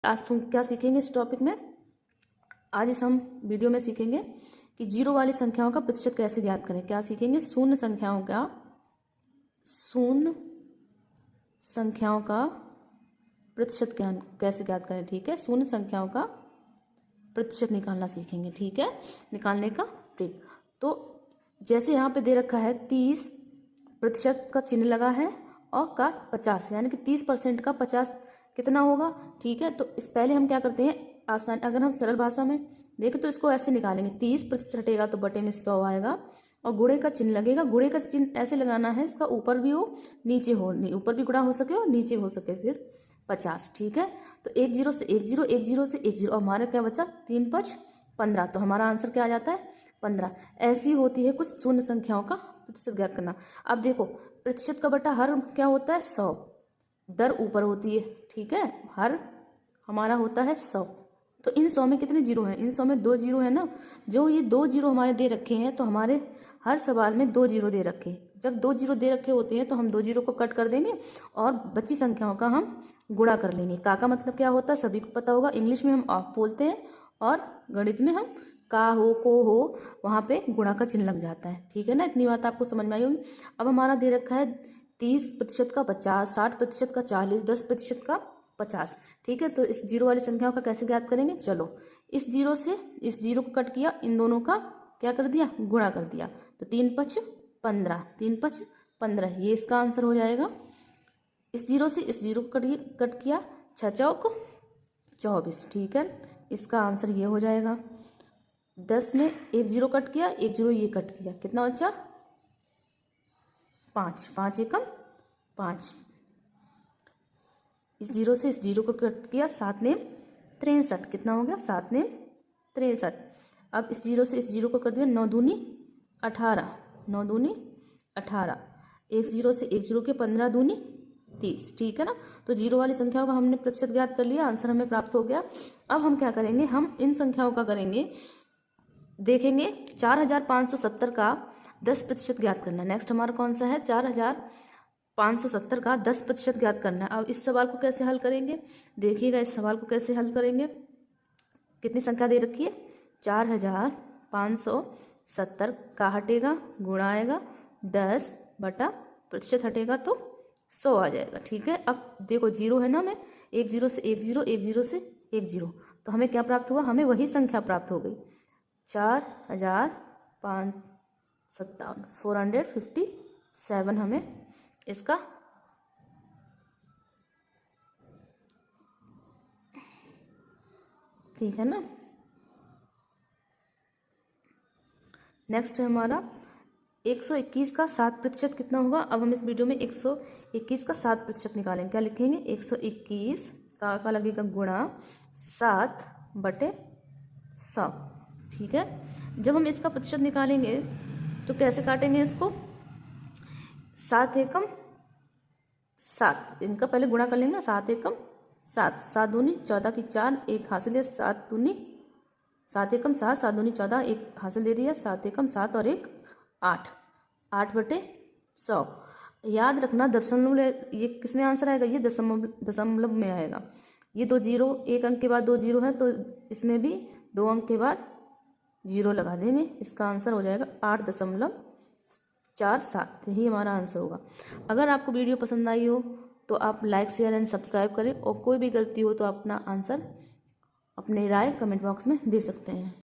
आज क्या सीखेंगे इस टॉपिक में? आज इस हम वीडियो में सीखेंगे कि जीरो वाली संख्याओं का प्रतिशत कैसे ज्ञात करें। क्या सीखेंगे? शून्य संख्याओं का प्रतिशत कैसे ज्ञात करें। ठीक है, शून्य संख्याओं का प्रतिशत निकालना सीखेंगे। ठीक है, निकालने का ट्रिक। तो जैसे यहाँ पे दे रखा है 30% का चिन्ह लगा है और का 50, यानी कि 30% का 50 कितना होगा। ठीक है, तो इस पहले हम क्या करते हैं, आसान, अगर हम सरल भाषा में देखें तो इसको ऐसे निकालेंगे। 30% हटेगा तो बटे में 100 आएगा और गुणे का चिन्ह लगेगा। गुणे का चिन्ह ऐसे लगाना है, इसका ऊपर भी हो नीचे हो, ऊपर भी गुणा हो सके और नीचे हो सके, फिर 50। ठीक है, तो 1 0 से 1 0, 1 0 से 1 0 और हमारा क्या बचा, 3 5 15। तो हमारा आंसर क्या आ जाता है, 15। ऐसी होती है कुछ शून्य संख्याओं का प्रतिशत ज्ञात करना। अब देखो, प्रतिशत का बटा हर क्या होता है, 100। दर ऊपर होती है। ठीक है, हर हमारा होता है 100। तो इन 100 में कितने जीरो हैं, इन 100 में 2 जीरो है ना। जो ये 2 जीरो हमारे दे रखे हैं, तो हमारे हर सवाल में 2 जीरो दे रखे हैं। जब 2 जीरो दे रखे होते हैं तो हम 2 जीरो को कट कर देंगे और बची संख्याओं का हम गुणा कर लेंगे। का मतलब क्या होता है, सभी को पता होगा। इंग्लिश में हम ऑफ बोलते हैं और गणित में हम का हो, को हो, वहाँ पे गुणा का चिन्ह लग जाता है। ठीक है ना, इतनी बात आपको समझ में आई होगी। अब हमारा दे रखा है 30% का 50, 60% का 40, 10% का 50। ठीक है, तो इस जीरो वाली संख्याओं का कैसे ज्ञात करेंगे। चलो, इस जीरो से इस जीरो को कट किया, इन दोनों का क्या कर दिया, गुणा कर दिया। तो 3 5 15, 3 5 15, ये इसका आंसर हो जाएगा। इस जीरो से इस जीरो को कट किया, 6 चौक 24। ठीक है, इसका आंसर ये हो जाएगा। 10 में एक जीरो कट किया, एक जीरो ये कट किया, कितना बचा, 5, 5 एकम 5। इस जीरो से इस जीरो को कट किया, 7 ने 63, कितना हो गया, 7 ने 63। अब इस जीरो से इस जीरो को कर दिया, 9 दूनी 18, 9 दूनी 18। एक जीरो से एक जीरो के 15 दूनी 30। ठीक है ना, तो जीरो वाली संख्याओं का हमने प्रतिशत ज्ञात कर लिया, आंसर हमें प्राप्त हो गया। अब हम क्या करेंगे, हम इन संख्याओं का करेंगे, देखेंगे 4570 का 10% ज्ञात करना। नेक्स्ट हमारा कौन सा है, 4570 का 10% ज्ञात करना है। अब इस सवाल को कैसे हल करेंगे, देखिएगा इस सवाल को कैसे हल करेंगे। कितनी संख्या दे रखी है, 4570 का हटेगा, गुणा आएगा, 10 बटा प्रतिशत हटेगा तो 100 आ जाएगा। ठीक है, अब देखो जीरो है ना, मैं एक जीरो से एक जीरो, एक जीरो से एक जीरो, तो हमें क्या प्राप्त हुआ, हमें वही संख्या प्राप्त हो गई, 4557, 457 हमें इसका ठीक है ना। नेक्स्ट है हमारा 121 का 7% कितना होगा। अब हम इस वीडियो में 121 का 7% निकालेंगे। क्या लिखेंगे, 121 का लगेगा गुणा 7 बटे 100। ठीक है, जब हम इसका प्रतिशत निकालेंगे तो कैसे काटेंगे इसको, 7 एकम 7, इनका पहले गुणा कर लेंगे ना, 7 एकम 7, 7 दूनी 14 की 4, एक हासिल है, 7 दूनी 7 एकम 7, 7 दूनी 14, एक हासिल दे दिया, 7 एकम 7 और एक 8, 8 बटे 100। याद रखना दशमलव, ये किस में आंसर आएगा, ये दशमलव में आएगा। ये 2 जीरो, एक अंक के बाद 2 जीरो है, तो इसमें भी 2 अंक के बाद जीरो लगा देंगे। इसका आंसर हो जाएगा 8.47, यही हमारा आंसर होगा। अगर आपको वीडियो पसंद आई हो तो आप लाइक शेयर एंड सब्सक्राइब करें, और कोई भी गलती हो तो अपना आंसर, अपनी राय कमेंट बॉक्स में दे सकते हैं।